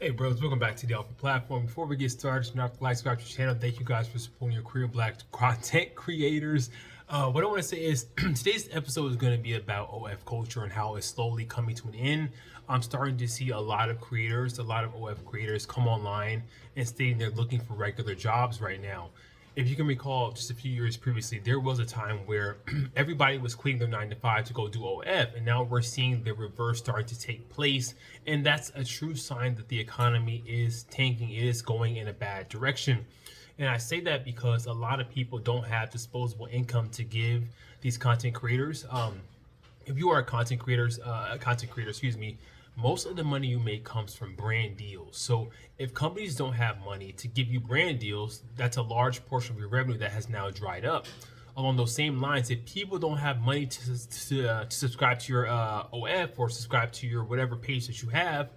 Hey bros, welcome back to the Alpha Platform. Before we get started, not to like, subscribe to the channel. Thank you guys for supporting your career black content creators. What I want to say is today's episode is going to be about OF culture and how it's slowly coming to an end. I'm starting to see a lot of OF creators come online and stating they're looking for regular jobs right now. If you can recall, just a few years previously, there was a time where everybody was quitting their 9 to 5 to go do OF, and now we're seeing the reverse starting to take place, and that's a true sign that the economy is tanking. It is going in a bad direction. And I say that because a lot of people don't have disposable income to give these content creators. If you are a content creator, most of the money you make comes from brand deals. So if companies don't have money to give you brand deals, that's a large portion of your revenue that has now dried up. Along those same lines, if people don't have money to subscribe to your OF or subscribe to your whatever page that you have,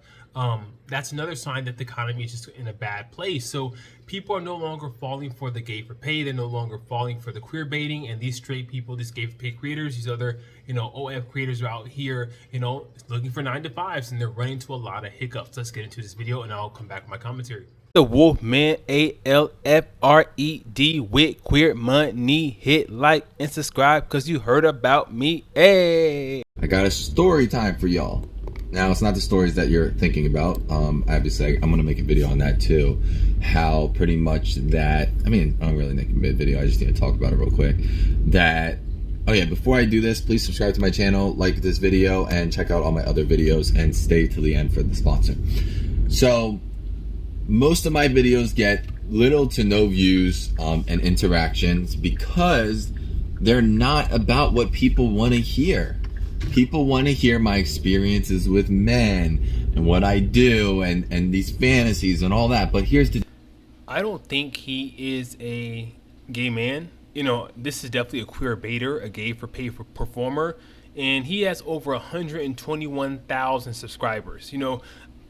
that's another sign that the economy is just in a bad place. So people are no longer falling for the GAY4PAY. They're no longer falling for the queer baiting. And these straight people, these GAY4PAY creators, these other, OF creators are out here, looking for 9 to 5s, and they're running into a lot of hiccups. Let's get into this video, and I'll come back with my commentary. The Wolfman, ALFRED with queer money. Hit like and subscribe because you heard about me. Hey, I got a story time for y'all. Now, it's not the stories that you're thinking about. Obviously, I'm going to make a video on that too. How pretty much that, I don't really make a video. I just need to talk about it real quick. Oh yeah, before I do this, please subscribe to my channel, like this video, and check out all my other videos, and stay till the end for the sponsor. So, most of my videos get little to no views and interactions because they're not about what people want to hear. People want to hear my experiences with men and what I do and these fantasies and all that. But here's the... I don't think he is a gay man. This is definitely a queer baiter, a GAY4PAY performer, and he has over 121,000 subscribers.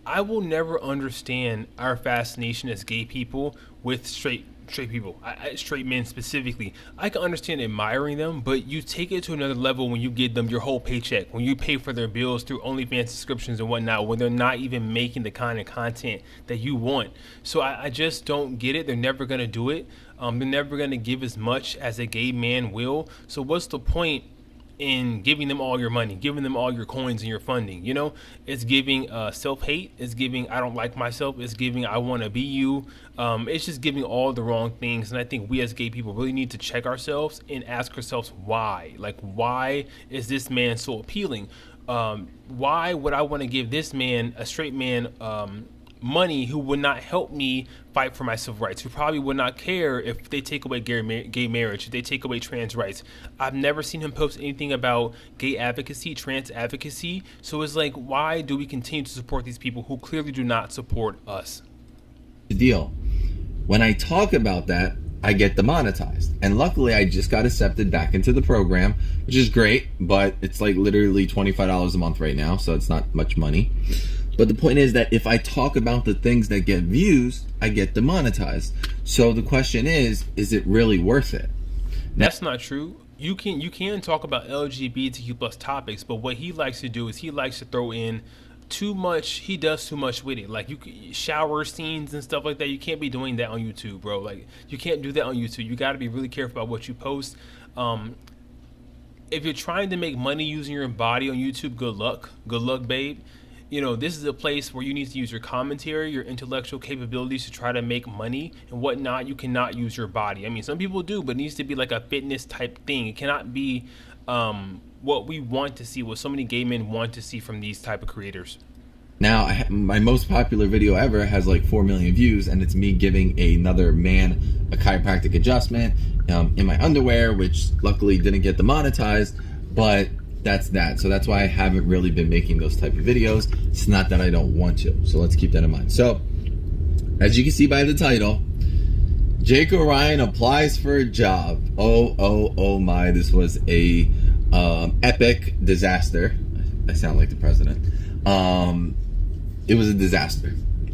I will never understand our fascination as gay people with straight people, straight men specifically. I can understand admiring them, but you take it to another level when you give them your whole paycheck, when you pay for their bills through OnlyFans subscriptions and whatnot, when they're not even making the kind of content that you want. So I just don't get it. They're never going to do it. They're never going to give as much as a gay man will. So what's the point in giving them all your money, giving them all your coins and your funding? It's giving self-hate, it's giving I don't like myself, it's giving I want to be you. It's just giving all the wrong things. And I think we as gay people really need to check ourselves and ask ourselves why. Like, why is this man so appealing? Why would I want to give this man, a straight man, money who would not help me fight for my civil rights, who probably would not care if they take away gay marriage, if they take away trans rights? I've never seen him post anything about gay advocacy, trans advocacy. So it's like, why do we continue to support these people who clearly do not support us? The deal. When I talk about that, I get demonetized. And luckily, I just got accepted back into the program, which is great, but it's like literally $25 a month right now, so it's not much money. But the point is that if I talk about the things that get views, I get demonetized. So the question is it really worth it? That's not true. You can talk about LGBTQ plus topics, but what he likes to do is he likes to throw in too much. He does too much with it. Like shower scenes and stuff like that. You can't be doing that on YouTube, bro. Like, you can't do that on YouTube. You got to be really careful about what you post. If you're trying to make money using your body on YouTube, good luck, babe. This is a place where you need to use your commentary, your intellectual capabilities to try to make money and whatnot. You cannot use your body. Some people do, but it needs to be like a fitness type thing. It cannot be what we want to see, what so many gay men want to see from these type of creators. Now, my most popular video ever has like 4 million views, and it's me giving another man a chiropractic adjustment in my underwear, which luckily didn't get demonetized, but that's that. So that's why I haven't really been making those type of videos. It's not that I don't want to. So let's keep that in mind. So, as you can see by the title, Jake Orion applies for a job. Oh my, this was a epic disaster. I sound like the president. It was a disaster.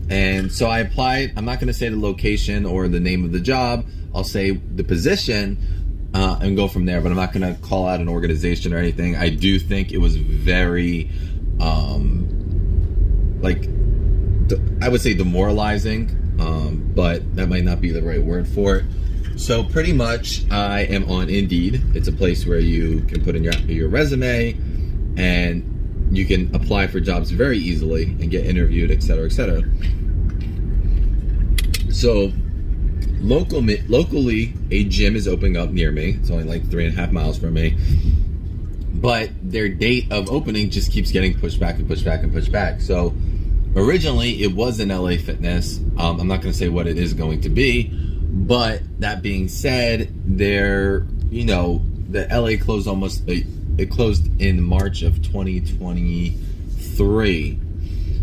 And so I applied. I'm not going to say the location or the name of the job. I'll say the position and go from there, but I'm not going to call out an organization or anything. I do think it was very I would say demoralizing, but that might not be the right word for it. So pretty much I am on Indeed. It's a place where you can put in your resume and you can apply for jobs very easily and get interviewed, etc., etc. So locally, a gym is opening up near me. It's only like 3.5 miles from me. But their date of opening just keeps getting pushed back and pushed back and pushed back. So originally it was an LA Fitness. I'm not going to say what it is going to be, but that being said, the LA closed it closed in March of 2023.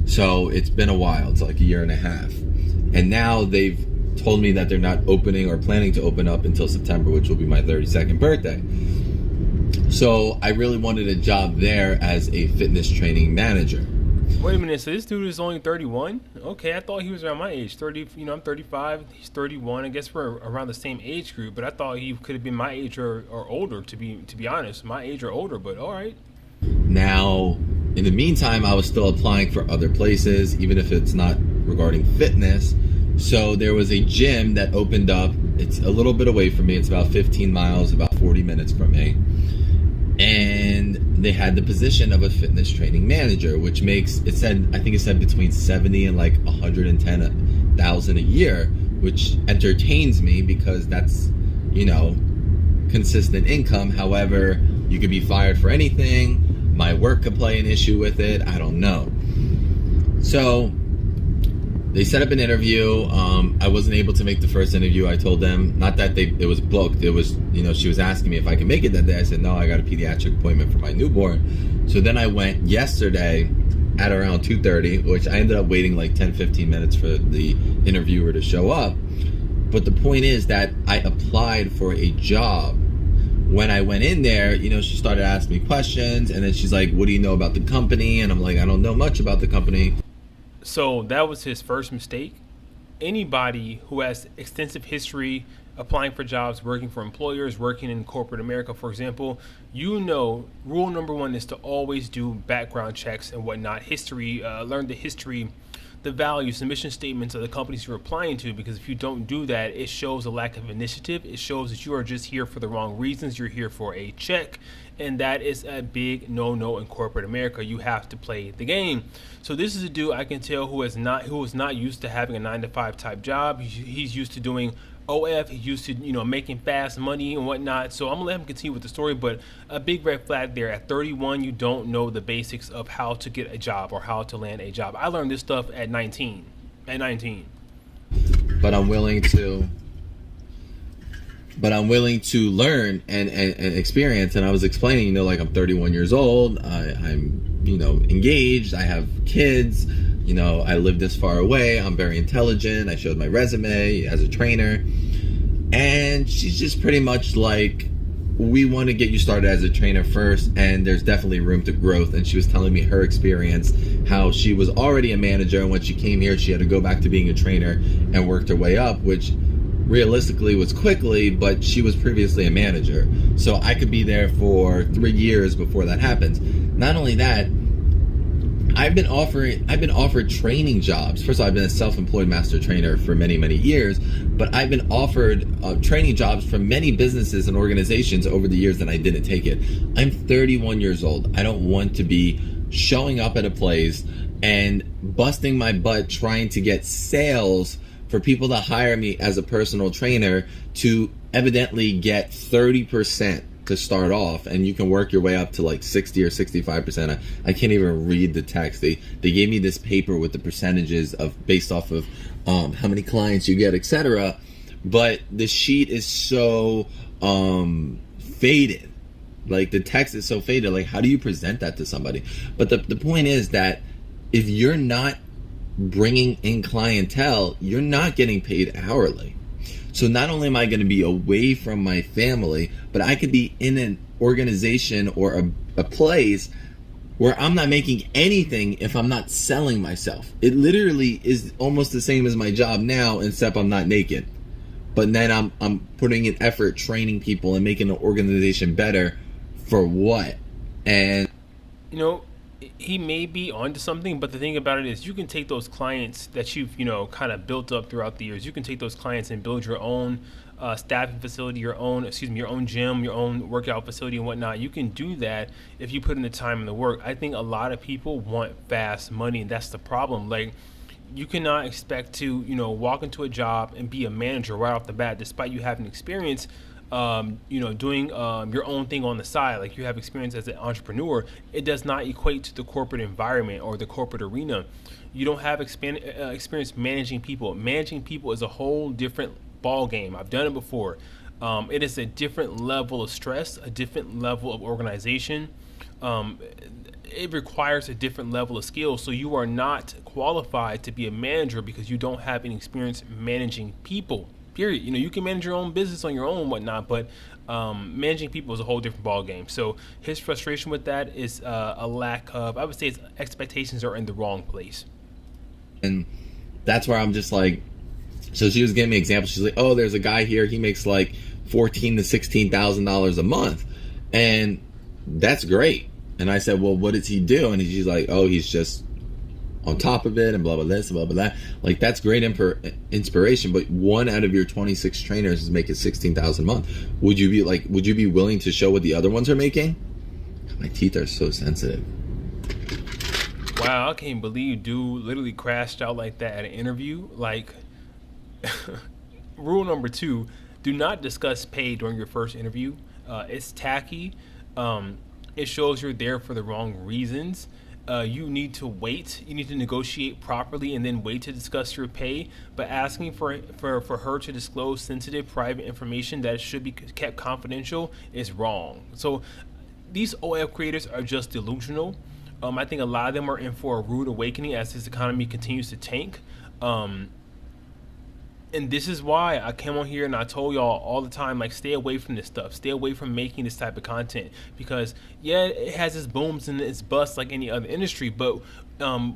So it's been a while. It's like 1.5 years. And now they've told me that they're not opening or planning to open up until September, which will be my 32nd birthday. So I really wanted a job there as a fitness training manager. Wait a minute, so this dude is only 31? Okay, I thought he was around my age. 30, I'm 35, he's 31. I guess we're around the same age group, but I thought he could have been my age or older, to be honest. My age or older, but all right. Now, in the meantime, I was still applying for other places, even if it's not regarding fitness. So there was a gym that opened up. It's a little bit away from me. It's about 15 miles, about 40 minutes from me. And they had the position of a fitness training manager, which makes I think it said between 70 and like 110,000 a year, which entertains me because that's, consistent income. However, you could be fired for anything. My work could play an issue with it. I don't know. So they set up an interview. I wasn't able to make the first interview. I told them, not that it was booked. It was, she was asking me if I could make it that day. I said, no, I got a pediatric appointment for my newborn. So then I went yesterday at around 2:30, which I ended up waiting like 10-15 minutes for the interviewer to show up. But the point is that I applied for a job. When I went in there, she started asking me questions, and then she's like, what do you know about the company? And I'm like, I don't know much about the company. So that was his first mistake. Anybody who has extensive history applying for jobs, working for employers, working in corporate America, for example, rule number one is to always do background checks and whatnot. History, learn the history, the values, the mission statements of the companies you're applying to, because if you don't do that, it shows a lack of initiative. It shows that you are just here for the wrong reasons. You're here for a check, and that is a big no-no in corporate America. You have to play the game. So this is a dude I can tell who is not used to having a 9-to-5 type job. He's used to doing OF. He's used to making fast money and whatnot. So I'm gonna let him continue with the story, but a big red flag there. At 31, you don't know the basics of how to get a job or how to land a job. I learned this stuff at 19. But I'm willing to learn and experience. And I was explaining, like, I'm 31 years old. I'm engaged. I have kids. I live this far away. I'm very intelligent. I showed my resume as a trainer. And she's just pretty much like, we want to get you started as a trainer first, and there's definitely room to growth. And she was telling me her experience, how she was already a manager, and when she came here, she had to go back to being a trainer and worked her way up, which realistically was quickly, but she was previously a manager. So I could be there for 3 years before that happens. Not only that, I've been offered training jobs. First of all, I've been a self-employed master trainer for many, many years, but I've been offered training jobs from many businesses and organizations over the years, and I didn't take it. I'm 31 years old. I don't want to be showing up at a place and busting my butt trying to get sales for people to hire me as a personal trainer to evidently get 30% to start off, and you can work your way up to like 60 or 65%. I can't even read the text. They gave me this paper with the percentages based off of how many clients you get, etc. But the sheet is so faded. Like, the text is so faded. Like, how do you present that to somebody? But the point is that if you're not bringing in clientele, you're not getting paid hourly. So not only am I going to be away from my family, but I could be in an organization or a place where I'm not making anything if I'm not selling myself. It literally is almost the same as my job now, except I'm not naked. But then I'm putting in effort training people and making an organization better for what? And he may be onto something, but the thing about it is you can take those clients that you've, kind of built up throughout the years. You can take those clients and build your own staffing facility, your own gym, your own workout facility and whatnot. You can do that if you put in the time and the work. I think a lot of people want fast money, and that's the problem. Like, you cannot expect to, walk into a job and be a manager right off the bat, despite you having experience, doing your own thing on the side. Like, you have experience as an entrepreneur. It does not equate to the corporate environment or the corporate arena. You don't have experience managing people. Managing people is a whole different ball game. I've done it before. It is a different level of stress, a different level of organization. It requires a different level of skill. So you are not qualified to be a manager because you don't have any experience managing people. Period. You can manage your own business on your own and whatnot, but managing people is a whole different ball game. So his frustration with that is a lack of, I would say, his expectations are in the wrong place. And that's where I'm just like, so she was giving me examples. She's like, oh, there's a guy here. He makes like $14,000 to $16,000 a month, and that's great. And I said, well, what does he do? And she's like, oh, he's just on top of it and blah, blah, this, blah, blah, that. Like, that's great inspiration, but one out of your 26 trainers is making $16,000 a month. Would you be willing to show what the other ones are making? My teeth are so sensitive. Wow, I can't believe dude literally crashed out like that at an interview. Like, rule number 2, do not discuss pay during your first interview. It's tacky. It shows you're there for the wrong reasons. You need to wait. You need to negotiate properly and then wait to discuss your pay. But asking for her to disclose sensitive private information that should be kept confidential is wrong. So these OF creators are just delusional. I think a lot of them are in for a rude awakening as this economy continues to tank. And this is why I came on here and I told y'all all the time, like, stay away from this stuff. Stay away from making this type of content, because yeah, it has its booms and its busts like any other industry. But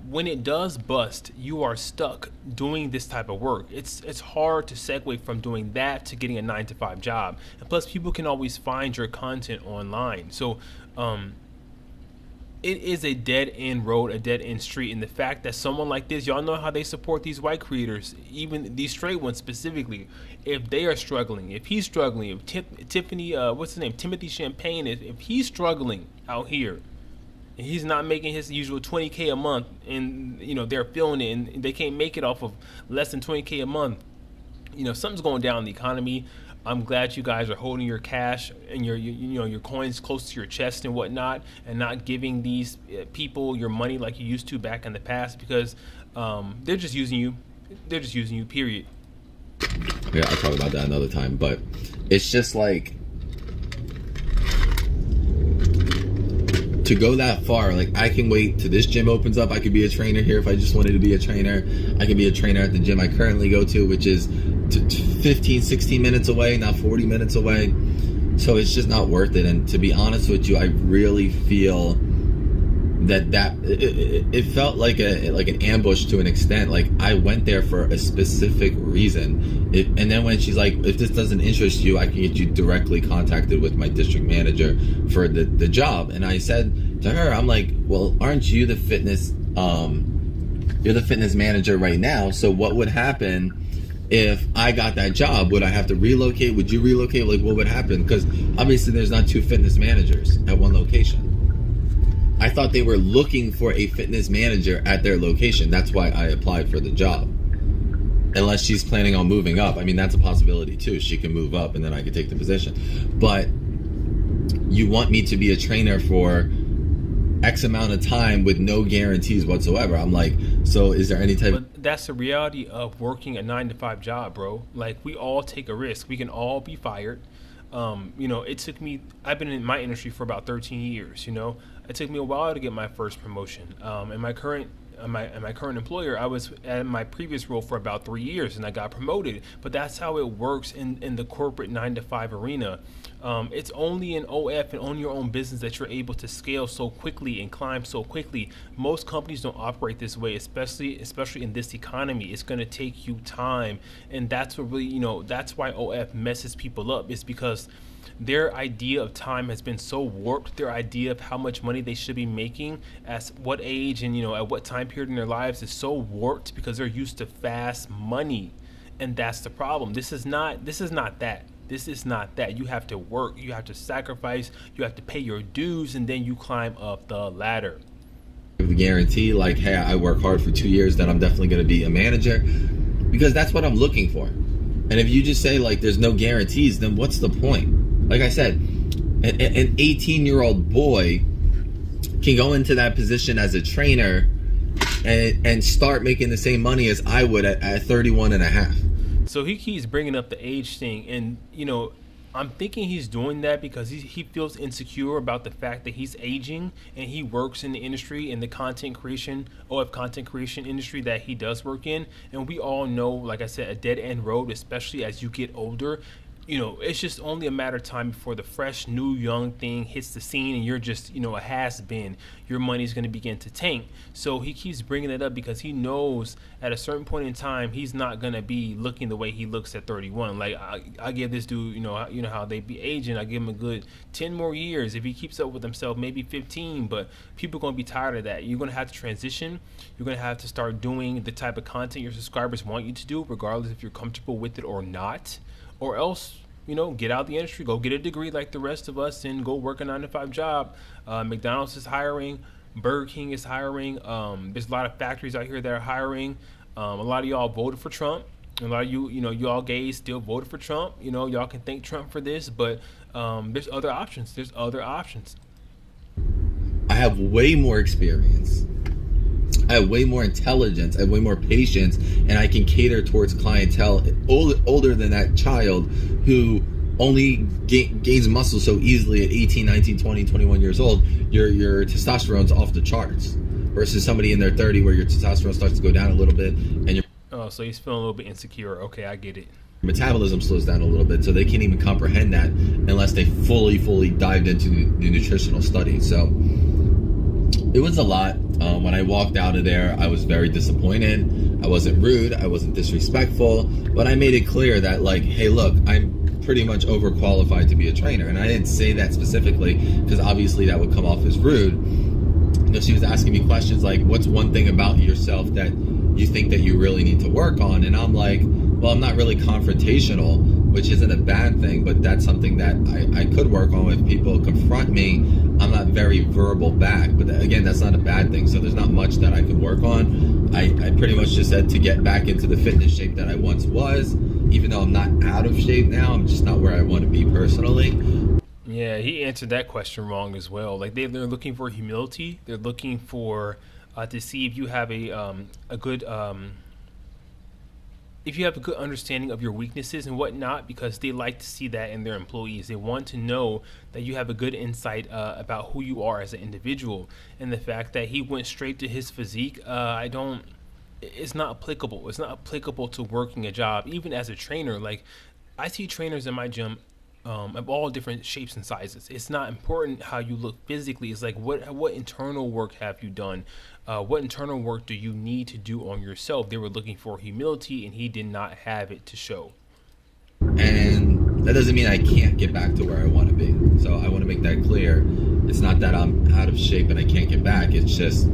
when it does bust, you are stuck doing this type of work. It's hard to segue from doing that to getting a 9-to-5 job. And plus, people can always find your content online. So it is a dead-end road, a dead-end street. And the fact that someone like this, y'all know how they support these white creators, even these straight ones specifically. If they are struggling, if he's struggling, if Timothy Champagne, if he's struggling out here, and he's not making his usual 20K a month, and they're feeling it, and they can't make it off of less than 20K a month, something's going down in the economy. I'm glad you guys are holding your cash and your coins close to your chest and whatnot, and not giving these people your money like you used to back in the past, because they're just using you. They're just using you, period. Yeah, I'll talk about that another time, but it's just like, to go that far, like, I can wait till this gym opens up. I could be a trainer here if I just wanted to be a trainer. I can be a trainer at the gym I currently go to, which is 15, 16 minutes away, not 40 minutes away. So it's just not worth it. And to be honest with you, I really feel that it felt like an ambush to an extent. Like, I went there for a specific reason. And then when she's like, if this doesn't interest you, I can get you directly contacted with my district manager for the job. And I said to her, I'm like, well, aren't you the fitness you're the fitness manager right now? So what would happen if I got that job? Would I have to relocate? Would you relocate? Like, what would happen? Because obviously there's not 2 fitness managers at one location. I thought they were looking for a fitness manager at their location. That's why I applied for the job. Unless she's planning on moving up. I mean, that's a possibility too. She can move up and then I could take the position. But you want me to be a trainer for X amount of time with no guarantees whatsoever. I'm like, so is there any type But that's the reality of working a 9-to-5 job, bro. Like, we all take a risk. We can all be fired. It took me, I've been in my industry for about 13 years, It took me a while to get my first promotion. In my current employer, I was at my previous role for about 3 years and I got promoted. But that's how it works in the corporate 9-to-5 arena. It's only in OF and on your own business that you're able to scale so quickly and climb so quickly. Most companies don't operate this way, especially in this economy. It's going to take you time, and that's what really, that's why OF messes people up. Is because their idea of time has been so warped. Their idea of how much money they should be making at what age and at what time period in their lives is so warped because they're used to fast money, and that's the problem. This is not that. This is not that. You have to work, you have to sacrifice, you have to pay your dues, and then you climb up the ladder. The guarantee, like, hey, I work hard for 2 years, then I'm definitely going to be a manager, because that's what I'm looking for. And if you just say like there's no guarantees, then what's the point? Like I said, an 18-year-old boy can go into that position as a trainer and start making the same money as I would at 31 and a half. So he keeps bringing up the age thing, and I'm thinking he's doing that because he feels insecure about the fact that he's aging, and he works in the industry, in the content creation industry that he does work in. And we all know, like I said, a dead end road, especially as you get older. It's just only a matter of time before the fresh, new, young thing hits the scene, and you're just, a has-been. Your money's going to begin to tank. So he keeps bringing it up because he knows at a certain point in time, he's not going to be looking the way he looks at 31. Like, I give this dude, you know how they be aging. I give him a good 10 more years. If he keeps up with himself, maybe 15, but people are going to be tired of that. You're going to have to transition. You're going to have to start doing the type of content your subscribers want you to do, regardless if you're comfortable with it or not. Or else, get out of the industry, go get a degree like the rest of us, and go work a 9-to-5 job. McDonald's is hiring. Burger King is hiring. There's a lot of factories out here that are hiring. A lot of y'all voted for Trump. A lot of y'all gays still voted for Trump. Y'all can thank Trump for this, but there's other options. I have way more experience. I have way more intelligence, I have way more patience, and I can cater towards clientele older than that child who only gains muscle so easily at 18, 19, 20, 21 years old. Your testosterone's off the charts versus somebody in their 30 where your testosterone starts to go down a little bit and your so he's feeling a little bit insecure. Okay, I get it. Metabolism slows down a little bit, so they can't even comprehend that unless they fully dived into the nutritional study. So it was a lot. When I walked out of there, I was very disappointed. I wasn't rude, I wasn't disrespectful, but I made it clear that, like, hey, look, I'm pretty much overqualified to be a trainer. And I didn't say that specifically because obviously that would come off as rude. She was asking me questions like, what's one thing about yourself that you think that you really need to work on? And I'm like, well, I'm not really confrontational, which isn't a bad thing, but that's something that I could work on. If people confront me, I'm not very verbal back, but again, that's not a bad thing. So there's not much that I could work on. I pretty much just said to get back into the fitness shape that I once was. Even though I'm not out of shape now, I'm just not where I want to be personally. Yeah, he answered that question wrong as well. Like they're looking for humility. They're looking for to see if you have a good if you have a good understanding of your weaknesses and whatnot, because they like to see that in their employees. They want to know that you have a good insight about who you are as an individual. And the fact that he went straight to his physique, it's not applicable. It's not applicable to working a job, even as a trainer. Like, I see trainers in my gym of all different shapes and sizes. It's not important how you look physically. It's like, what internal work have you done? What internal work do you need to do on yourself? They were looking for humility, and he did not have it to show. And that doesn't mean I can't get back to where I want to be. So I want to make that clear. It's not that I'm out of shape and I can't get back. It's just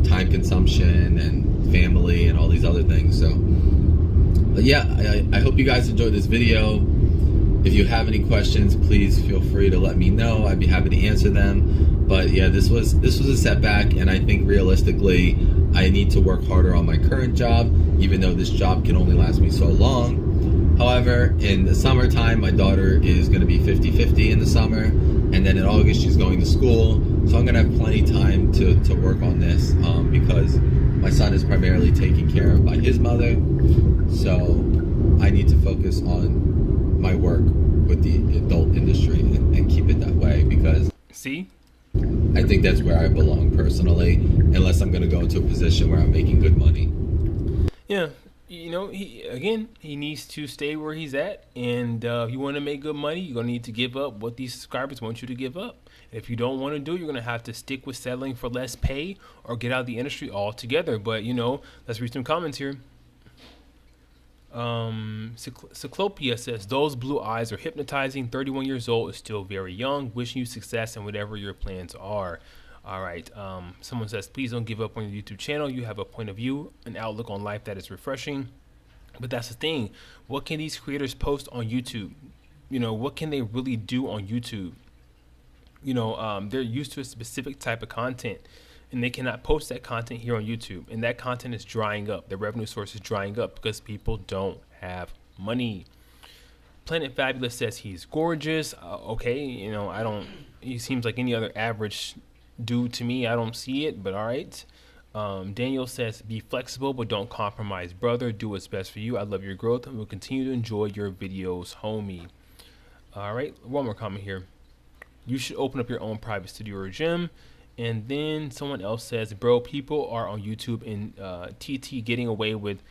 time consumption and family and all these other things. So, but yeah, I hope you guys enjoyed this video. If you have any questions, please feel free to let me know. I'd be happy to answer them. But yeah, this was a setback, and I think realistically, I need to work harder on my current job, even though this job can only last me so long. However, in the summertime, my daughter is going to be 50-50 in the summer, and then in August she's going to school. So I'm going to have plenty of time to work on this because my son is primarily taken care of by his mother. So I need to focus on my work with the adult industry and keep it that way, because I think that's where I belong personally, unless I'm going to go into a position where I'm making good money. Yeah, You know, he needs to stay where he's at, and if you want to make good money, you're gonna need to give up what these subscribers want you to give up. If you don't want to do it, you're gonna have to stick with settling for less pay or get out of the industry altogether. But you know, let's read some comments here. Cyclopia says, those blue eyes are hypnotizing. 31 years old is still very young. Wishing you success in whatever your plans are. All right. Someone says, please don't give up on your YouTube channel. You have a point of view, an outlook on life that is refreshing. But that's the thing. What can these creators post on YouTube? You know, what can they really do on YouTube? You know, they're used to a specific type of content, and they cannot post that content here on YouTube. And that content is drying up. The revenue source is drying up because people don't have money. Planet Fabulous says he's gorgeous. Okay, you know, he seems like any other average dude to me. I don't see it, but all right. Daniel says, be flexible, but don't compromise, brother. Do what's best for you. I love your growth and will continue to enjoy your videos, homie. All right, one more comment here. You should open up your own private studio or gym. And then someone else says, bro, people are on YouTube in TT getting away with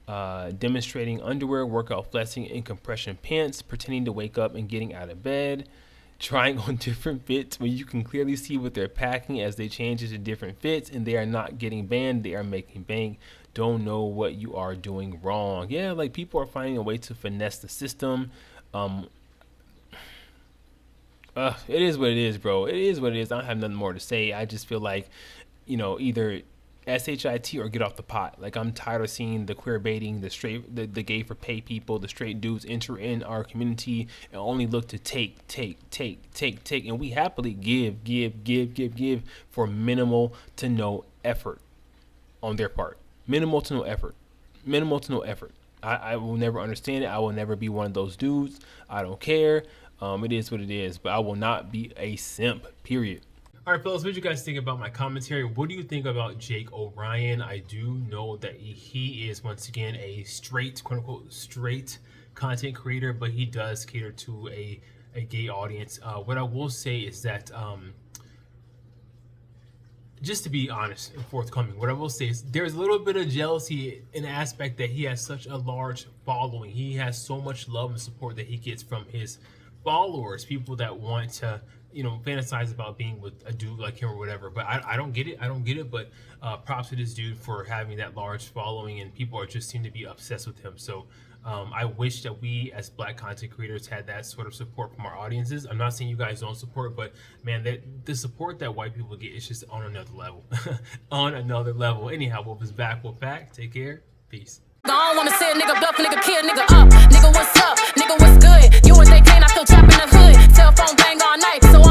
demonstrating underwear, workout flexing, and compression pants, pretending to wake up and getting out of bed, trying on different fits when you can clearly see what they're packing as they change into different fits, and they are not getting banned, they are making bank. Don't know what you are doing wrong. Yeah, like people are finding a way to finesse the system. It is what it is, bro. It is what it is. I don't have nothing more to say. I just feel like, you know, either SHIT or get off the pot. Like, I'm tired of seeing the queer baiting, the gay for pay people, the straight dudes enter in our community and only look to take. And we happily give for minimal to no effort on their part. Minimal to no effort. I will never understand it. I will never be one of those dudes. I don't care. It is what it is, but I will not be a simp, period. All right, fellas, what do you guys think about my commentary? What do you think about Jake O'Ryan? I do know that he is, once again, a straight, quote unquote, straight content creator, but he does cater to a gay audience. What I will say is that, just to be honest and forthcoming, what I will say is there's a little bit of jealousy in the aspect that he has such a large following. He has so much love and support that he gets from his followers, people that want to, you know, fantasize about being with a dude like him or whatever. But I don't get it. But props to this dude for having that large following, and people are just seem to be obsessed with him. So I wish that we as Black content creators had that sort of support from our audiences. I'm not saying you guys don't support, but man, the support that white people get is just on another level. On another level. Anyhow, Wolf is back. Wolf back. Take care. Peace. I don't wanna see a nigga bluff, nigga kill, nigga up. Nigga, what's up? Nigga, what's good? You and they can't, I still trap in the hood. Cell phone bang all night, so